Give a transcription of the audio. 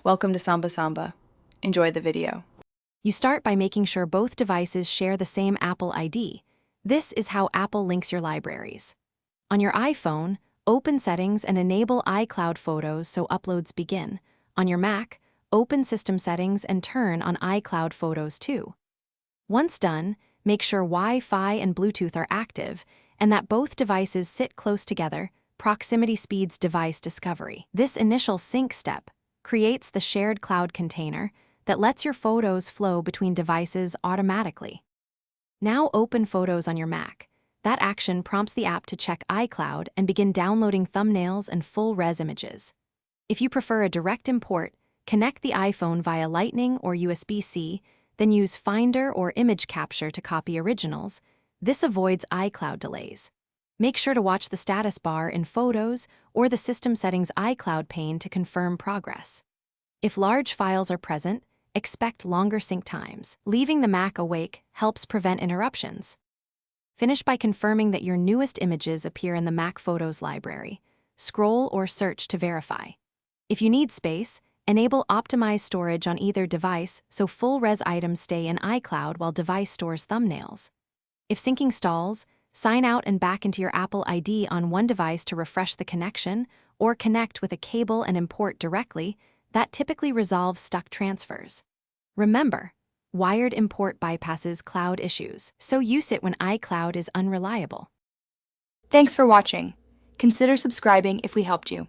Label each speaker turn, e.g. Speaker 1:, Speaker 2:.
Speaker 1: Welcome to Samba Samba. Enjoy the video.
Speaker 2: You start by making sure both devices share the same Apple ID. This is how Apple links your libraries. On your iPhone, open Settings and enable iCloud Photos so uploads begin. On your Mac, open System Settings and turn on iCloud Photos too. Once done, make sure Wi-Fi and Bluetooth are active and that both devices sit close together. Proximity speeds device discovery. This initial sync step creates the shared cloud container that lets your photos flow between devices automatically. Now open Photos on your Mac. That action prompts the app to check iCloud and begin downloading thumbnails and full-res images. If you prefer a direct import, connect the iPhone via Lightning or USB-C, then use Finder or Image Capture to copy originals. This avoids iCloud delays. Make sure to watch the status bar in Photos or the System Settings iCloud pane to confirm progress. If large files are present, expect longer sync times. Leaving the Mac awake helps prevent interruptions. Finish by confirming that your newest images appear in the Mac Photos library. Scroll or search to verify. If you need space, enable optimized storage on either device so full-res items stay in iCloud while device stores thumbnails. If syncing stalls, sign out and back into your Apple ID on one device to refresh the connection, or connect with a cable and import directly. That typically resolves stuck transfers. Remember, wired import bypasses cloud issues, so use it when iCloud is unreliable.
Speaker 1: Thanks for watching. Consider subscribing if we helped you.